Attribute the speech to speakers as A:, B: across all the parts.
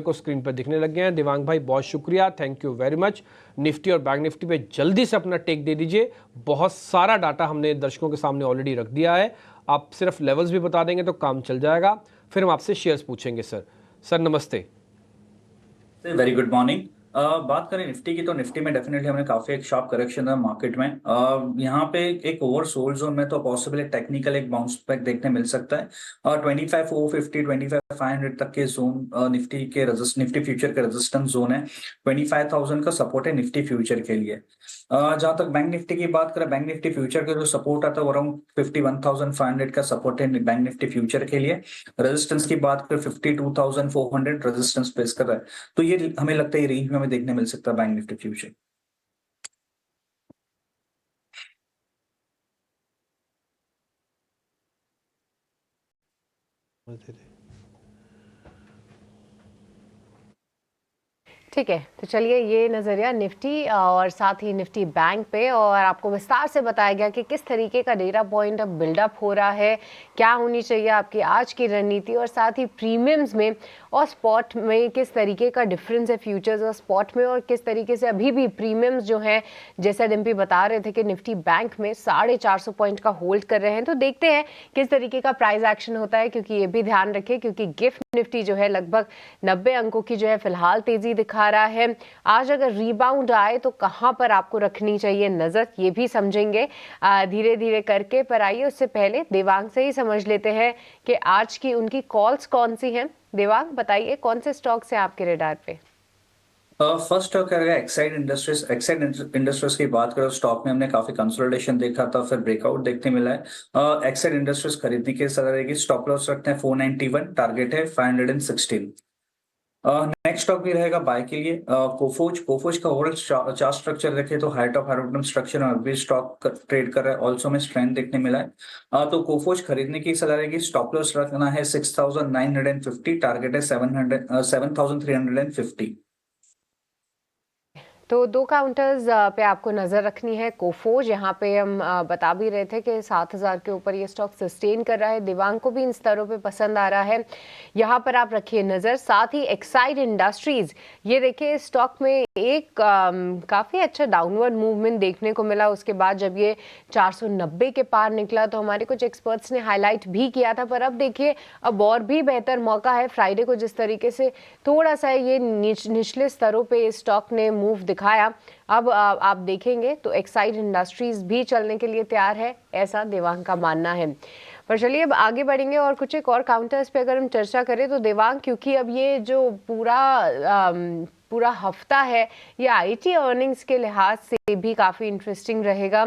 A: को स्क्रीन पर दिखने लग गए हैं। दिवांग भाई बहुत शुक्रिया, thank you very much. Nifty और बैंक निफ्टी पे जल्दी से अपना टेक दे दीजिए। बहुत सारा डाटा हमने दर्शकों के सामने ऑलरेडी रख दिया है, आप सिर्फ लेवल्स भी बता देंगे तो काम चल जाएगा। फिर हम आपसे शेयर्स पूछेंगे। सर नमस्ते।
B: Very good morning. बात करें निफ्टी की तो निफ्टी में डेफिनेटली हमने काफी एक शार्प करेक्शन है मार्केट में। यहाँ पे एक ओवर सोल्ड जोन में तो पॉसिबल एक टेक्निकल एक बाउंस बैक देखने मिल सकता है। 25,450 25,500 तक के जोन निफ्टी फ्यूचर के रेजिस्टेंस जोन है। 25,000 का सपोर्ट है निफ्टी फ्यूचर के लिए। जहां तक बैंक निफ्टी की बात करें, बैंक निफ्टी फ्यूचर का जो सपोर्ट आता है वो अराउंड 51,500 का सपोर्ट है बैंक निफ्टी फ्यूचर के लिए। रेजिस्टेंस की बात करें 52,400 रेजिस्टेंस फेस कर रहा है। तो ये हमें लगता है ये रेंज में हमें देखने मिल सकता है बैंक निफ्टी फ्यूचर।
C: ठीक है, तो चलिए ये नज़रिया निफ्टी और साथ ही निफ्टी बैंक पे, और आपको विस्तार से बताया गया कि किस तरीके का डेटा पॉइंट अब बिल्डअप हो रहा है, क्या होनी चाहिए आपकी आज की रणनीति, और साथ ही प्रीमियम्स में और स्पॉट में किस तरीके का डिफरेंस है फ्यूचर्स और स्पॉट में, और किस तरीके से अभी भी प्रीमियम्स जो हैं, जैसा डिम्पी बता रहे थे कि निफ्टी बैंक में 450 पॉइंट का होल्ड कर रहे हैं। तो देखते हैं किस तरीके का प्राइस एक्शन होता है, क्योंकि ये भी ध्यान रखें क्योंकि गिफ्ट निफ्टी जो है लगभग 90 अंकों की जो है फिलहाल तेजी दिखा रहा है। आज अगर रिबाउंड आए तो कहां पर आपको रखनी चाहिए नजर, ये भी समझेंगे धीरे धीरे करके। पर आइए उससे पहले देवांग से ही समझ लेते हैं कि आज की उनकी कॉल्स कौन सी हैं। देवांग बताइए कौन से स्टॉक्स हैं आपके रडार पे।
B: फर्स्ट स्टॉक है एक्साइड इंडस्ट्रीज। एक्साइड इंडस्ट्रीज की बात करें, स्टॉक में हमने काफी कंसोलिडेशन देखा था, फिर ब्रेकआउट देखने मिला है। एक्साइड इंडस्ट्रीज खरीदने की सलाह रहेगी। स्टॉप लॉस रखते हैं 491, टारगेट है 516। नेक्स्ट स्टॉक भी रहेगा बाय के लिए कोफोज। कोफोज का ओवरऑल चार्ट स्ट्रक्चर देखें तो हाइट ऑफ हाइट स्ट्रक्चर में अभी स्टॉक ट्रेड कर रहा है, ऑल्सो में स्ट्रेंथ देखने मिला है। तो कोफोज खरीदने की सलाह रहेगी। स्टॉप लॉस रखना है 6,950, टारगेट है 7,350।
C: तो दो काउंटर्स पे आपको नज़र रखनी है। कोफोज यहाँ पे हम बता भी रहे थे कि 7,000 के ऊपर ये स्टॉक सस्टेन कर रहा है, दिवांग को भी इन स्तरों पे पसंद आ रहा है, यहाँ पर आप रखिए नज़र। साथ ही एक्साइड इंडस्ट्रीज, ये देखिए स्टॉक में एक काफ़ी अच्छा डाउनवर्ड मूवमेंट देखने को मिला। उसके बाद जब ये 490 के पार निकला तो हमारे कुछ एक्सपर्ट्स ने हाईलाइट भी किया था, पर अब देखिए अब और भी बेहतर मौका है। फ्राइडे को जिस तरीके से थोड़ा सा ये निचले स्तरों पे स्टॉक ने मूव दिखाया, अब आप देखेंगे तो एक्साइड इंडस्ट्रीज भी चलने के लिए तैयार है, ऐसा देवांग का मानना है। पर चलिए अब आगे बढ़ेंगे और कुछ एक और काउंटर्स पे अगर हम चर्चा करें तो देवांग, क्योंकि अब ये जो पूरा हफ्ता है ये आईटी अर्निंग्स के लिहाज से भी काफ़ी इंटरेस्टिंग रहेगा।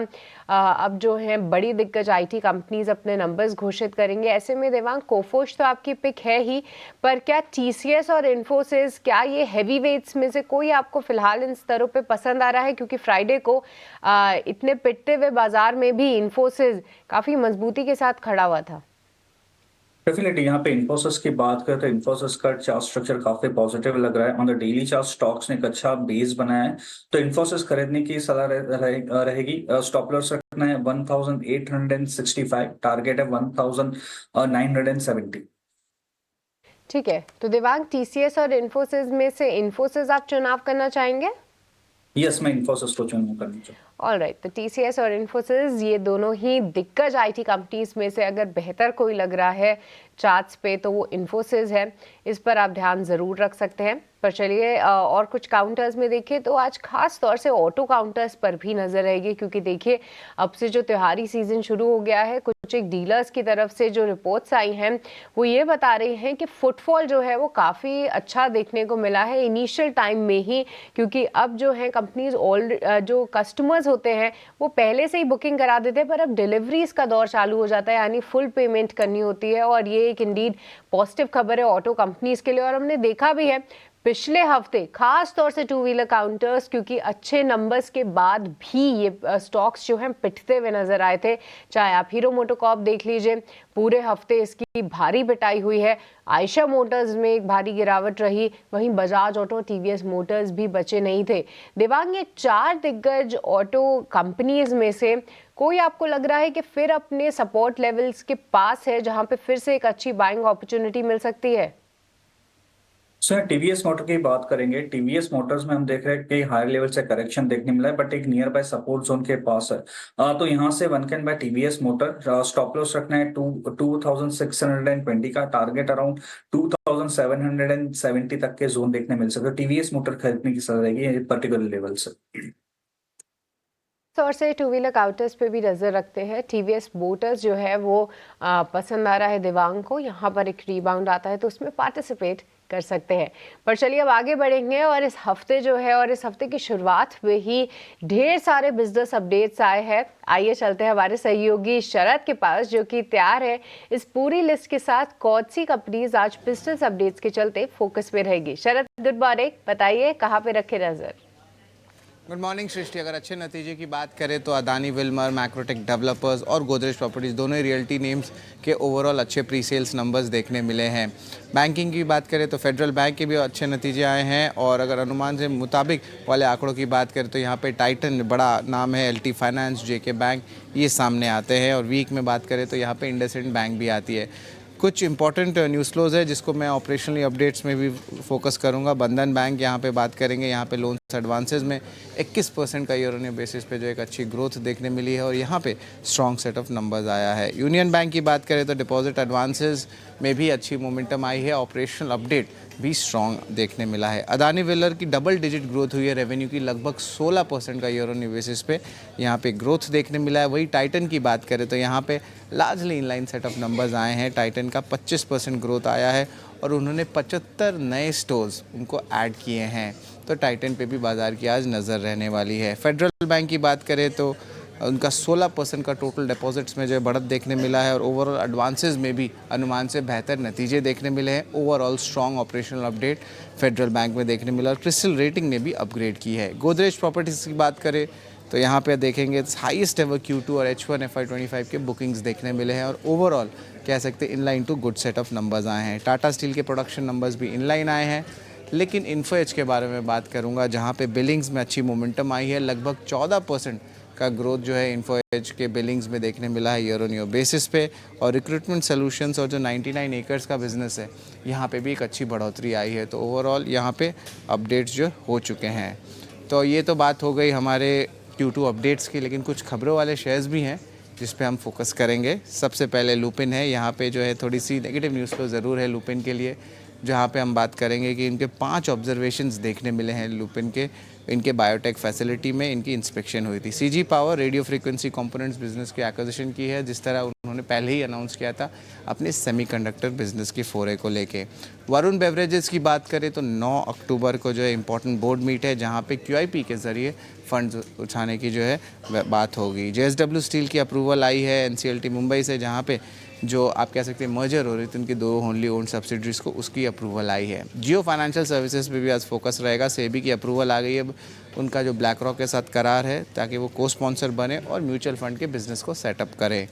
C: अब जो है बड़ी दिग्गज आईटी कंपनीज अपने नंबर्स घोषित करेंगे। ऐसे में देवांग कोफोज तो आपकी पिक है ही, पर क्या टीसीएस और इन्फोसिस, क्या ये हैवी वेट्स में से कोई आपको फिलहाल इन स्तरों पे पसंद आ रहा है? क्योंकि फ्राइडे को इतने पिटते हुए बाजार में भी इन्फोसिस काफ़ी मजबूती के साथ खड़ा हुआ था।
B: डेफिनेटली यहाँ पे इन्फोसिस की बात करें तो इन्फोसिस का चार्ट स्ट्रक्चर काफी पॉजिटिव लग रहा है। On the daily chart stocks ने एक अच्छा बेस बनाया है, तो इन्फोसिस खरीदने की सलाह रहेगी। स्टॉप लॉस रखना है 1,865, टारगेट है 1,970।
C: ठीक है, तो देवांग टीसीएस और इन्फोसिस में से इन्फोसिस आप चुनाव करना चाहेंगे?
B: यस, मैं इन्फोसिस को चुनाव करना चाहूँ।
C: ऑलराइट, तो टीसीएस और इन्फोसिस ये दोनों ही दिग्गज आईटी कंपनीज में से अगर बेहतर कोई लग रहा है चार्ट्स पे तो वो इन्फोसिस है। इस पर आप ध्यान ज़रूर रख सकते हैं। पर चलिए और कुछ काउंटर्स में देखिए तो आज खास तौर से ऑटो काउंटर्स पर भी नजर रहेगी, क्योंकि देखिए अब से जो त्योहारी सीजन शुरू हो गया है, कुछ एक डीलर्स की तरफ से जो रिपोर्ट्स आई हैं वो ये बता रही हैं कि फुटफॉल जो है वो काफ़ी अच्छा देखने को मिला है इनिशियल टाइम में ही, क्योंकि अब जो है कंपनीज जो कस्टमर्स होते हैं वो पहले से ही बुकिंग करा देते हैं, पर अब डिलीवरीज का दौर चालू हो जाता है, यानी फुल पेमेंट करनी होती है। और ये एक इंडीड पॉजिटिव खबर है ऑटो कंपनीज के लिए। और हमने देखा भी है पिछले हफ्ते खास तौर से टू व्हीलर काउंटर्स, क्योंकि अच्छे नंबर्स के बाद भी ये स्टॉक्स जो हैं पिटते हुए नजर आए थे। चाहे आप हीरो मोटोकॉर्प देख लीजिए, पूरे हफ्ते इसकी भारी पिटाई हुई है। आयशा मोटर्स में एक भारी गिरावट रही, वहीं बजाज ऑटो, टीवीएस मोटर्स भी बचे नहीं थे। देवांग, ये चार दिग्गज ऑटो कंपनीज में से कोई आपको लग रहा है कि फिर अपने सपोर्ट लेवल्स के पास है, जहां पे फिर से एक अच्छी बाइंग अपॉर्चुनिटी मिल सकती है?
B: सो टीवीएस मोटर की बात करेंगे। टीवीएस मोटर्स में हम देख रहे हैं कि हायर लेवल से करेक्शन देखने मिला है, बट एक नियर बाय सपोर्ट जोन के पास है। तो यहाँ से one can buy TVS motor. Stop loss रखना है 2620 का, टारगेट अराउंड 2770 तक के जोन देखने मिल सकते हैं। टीवीएस मोटर खरीदने की सलाह रहेगी पर्टिकुलर लेवल से।
C: तौर से टू व्हीलर काउंटर्स पे भी नज़र रखते हैं। टीवीएस मोटर्स जो है वो पसंद आ रहा है दिवांग को। यहाँ पर एक रीबाउंड आता है तो उसमें पार्टिसिपेट कर सकते हैं। पर चलिए अब आगे बढ़ेंगे और इस हफ्ते जो है और इस हफ्ते की शुरुआत में ही ढेर सारे बिजनेस अपडेट्स आए हैं। आइए चलते हैं हमारे सहयोगी शरद के पास जो कि तैयार है इस पूरी लिस्ट के साथ कौन सी कंपनीज आज बिजनेस अपडेट्स के चलते फोकस में रहेगी। शरद गुड मॉर्निंग, बताइए कहाँ पे रखे नजर।
D: गुड मॉर्निंग सृष्टि। अगर अच्छे नतीजे की बात करें तो अदानी विल्मर, मैक्रोटेक डेवलपर्स और गोदरेज प्रॉपर्टीज़ दोनों ही रियल्टी नेम्स के ओवरऑल अच्छे प्री सेल्स नंबर्स देखने मिले हैं। बैंकिंग की बात करें तो फेडरल बैंक के भी अच्छे नतीजे आए हैं और अगर अनुमान से मुताबिक वाले आंकड़ों की बात करें तो यहाँ पे टाइटन बड़ा नाम है, एलटी फाइनेंस, जेके बैंक ये सामने आते हैं। और वीक में बात करें तो यहाँ पर इंडसइंड बैंक भी आती है। कुछ इंपॉर्टेंट न्यूज़ फ्लोज है जिसको मैं ऑपरेशनली अपडेट्स में भी फोकस करूंगा। बंधन बैंक यहाँ पे बात करेंगे, यहाँ पे लोन्स एडवांसेस में 21% का ईयर ऑन ईयर बेसिस पे जो एक अच्छी ग्रोथ देखने मिली है और यहाँ पे स्ट्रॉन्ग सेट ऑफ नंबर्स आया है। यूनियन बैंक की बात करें तो डिपॉजिट एडवांसेस में भी अच्छी मोमेंटम आई है, ऑपरेशनल अपडेट भी स्ट्रॉन्ग देखने मिला है। अदानी विलर की डबल डिजिट ग्रोथ हुई है, रेवेन्यू की लगभग 16% का ईयर ऑन ईयर बेसिस पे यहाँ पे ग्रोथ देखने मिला है। वही टाइटन की बात करें तो यहाँ पे largely inline set of numbers आए हैं। टाइटन का 25% ग्रोथ आया है और उन्होंने 75 नए स्टोर्स उनको ऐड किए हैं, तो टाइटन पे भी बाजार की आज नज़र रहने वाली है। फेडरल बैंक की बात करें तो उनका 16% का टोटल डिपॉजिट्स में जो है बढ़त देखने मिला है और ओवरऑल एडवांसेस में भी अनुमान से बेहतर नतीजे देखने मिले हैं। Overall strong operational update federal bank में देखने मिला और क्रिस्टल रेटिंग ने भी अपग्रेड की है। गोदरेज प्रॉपर्टीज़ की बात करें तो यहाँ पे देखेंगे हाईएस्ट एवर Q2 और H1 FY25 के बुकिंग्स देखने मिले हैं और ओवरऑल कह सकते हैं inline to good set of numbers आए हैं। टाटा स्टील के प्रोडक्शन नंबर्स भी इनलाइन आए हैं। लेकिन इन्फो एज के बारे में बात करूंगा जहाँ पे बिलिंग्स में अच्छी मोमेंटम आई है। लगभग 14% का ग्रोथ जो है इन्फो एज के बिलिंग्स में देखने मिला है ईयर ऑन ईयर बेसिस पे। और रिक्रूटमेंट सोल्यूशंस और जो 99 एकर्स का बिजनेस है यहाँ पे भी एक अच्छी बढ़ोतरी आई है। तो ओवरऑल यहाँ पे अपडेट्स जो हो चुके हैं। तो ये तो बात हो गई हमारे Q2 अपडेट्स की, लेकिन कुछ खबरों वाले शेयर्स भी हैं जिस पे हम फोकस करेंगे। सबसे पहले लुपिन है। यहाँ पे जो है थोड़ी सी नेगेटिव न्यूज़ फ्लो ज़रूर है लुपिन के लिए, जहाँ पे हम बात करेंगे कि इनके 5 ऑब्जर्वेशंस देखने मिले हैं लुपिन के। इनके बायोटेक फैसिलिटी में इनकी इंस्पेक्शन हुई थी। CG power radio frequency components business की एक्विजिशन की है, जिस तरह उन्होंने पहले ही अनाउंस किया था अपने सेमीकंडक्टर बिजनेस की फोरे को लेके। वरुण बेवरेजेस की बात करें तो 9 अक्टूबर को जो है इंपॉर्टेंट बोर्ड मीट है जहाँ पे QIP के ज़रिए फंड्स उठाने की जो है बात होगी। JSW स्टील की अप्रूवल आई है NCLT मुंबई से, जहाँ पे जो आप कह सकते हैं मर्जर हो रही थी उनकी 2 होनली ओन्ड सब्सिडरीज को, उसकी अप्रूवल आई है। जियो फाइनेंशियल सर्विसेज पे भी आज फोकस रहेगा। सेबी की अप्रूवल आ गई है, उनका जो ब्लैक रॉक के साथ करार है ताकि वो को स्पॉन्सर बने और म्यूचुअल फंड के बिजनेस को सेटअप करें।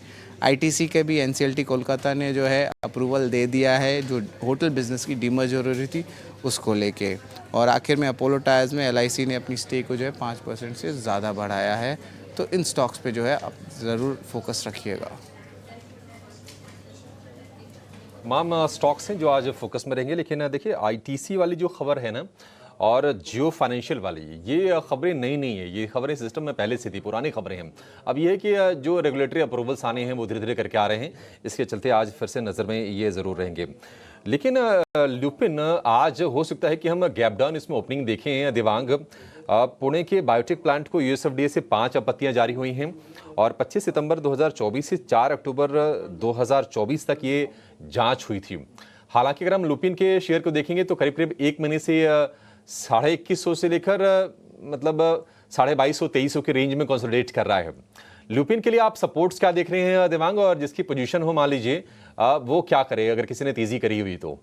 D: ITC के भी NCLT कोलकाता ने जो है अप्रूवल दे दिया है जो होटल बिजनेस की डीमर्जर हो रही थी उसको लेके। और आखिर में अपोलो टायर्स में LIC ने अपनी स्टेक को जो है 5% से ज़्यादा बढ़ाया है। तो इन स्टॉक्स पे जो है आप ज़रूर फोकस रखिएगा।
E: तमाम स्टॉक्स हैं जो आज फोकस में रहेंगे, लेकिन देखिए ITC वाली जो खबर है ना और जियो फाइनेंशियल वाली, ये खबरें नई नहीं है, ये खबरें सिस्टम में पहले से थी, पुरानी खबरें हैं। अब ये है कि जो रेगुलेटरी अप्रूवल्स आने हैं वो धीरे धीरे करके आ रहे हैं, इसके चलते आज फिर से नज़र में ये ज़रूर रहेंगे। लेकिन लुपिन आज हो सकता है कि हम गैप डाउन इसमें ओपनिंग देखें। दिवांग पुणे के बायोटेक प्लांट को USFDA से 5 आपत्तियां जारी हुई हैं और 25 सितंबर 2024 से 4 अक्टूबर 2024 तक ये जांच हुई थी। हालांकि अगर हम लुपिन के शेयर को देखेंगे तो करीब करीब 1 महीने से 2150 से लेकर मतलब 2200-2300 के रेंज में कंसोलिडेट कर रहा है। लुपिन के लिए आप सपोर्ट्स क्या देख रहे हैं दिवांग, और जिसकी पोजीशन हो मान लीजिए वो क्या करे अगर किसी ने तेजी करी हुई तो?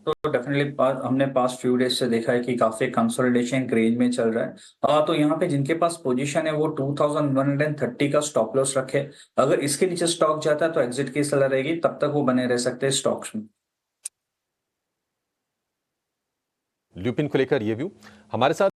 B: तो डेफिनेटली हमने पास्ट फ्यू डेज से देखा है कि काफी कंसोलिडेशन रेंज में चल रहा है। तो यहाँ पे जिनके पास पोजीशन है वो 2130 का स्टॉप लॉस रखे। अगर इसके नीचे स्टॉक जाता है तो एग्जिट की सलाह रहेगी, तब तक वो बने रह सकते हैं स्टॉक्स में।
E: लुपिन को लेकर ये व्यू हमारे साथ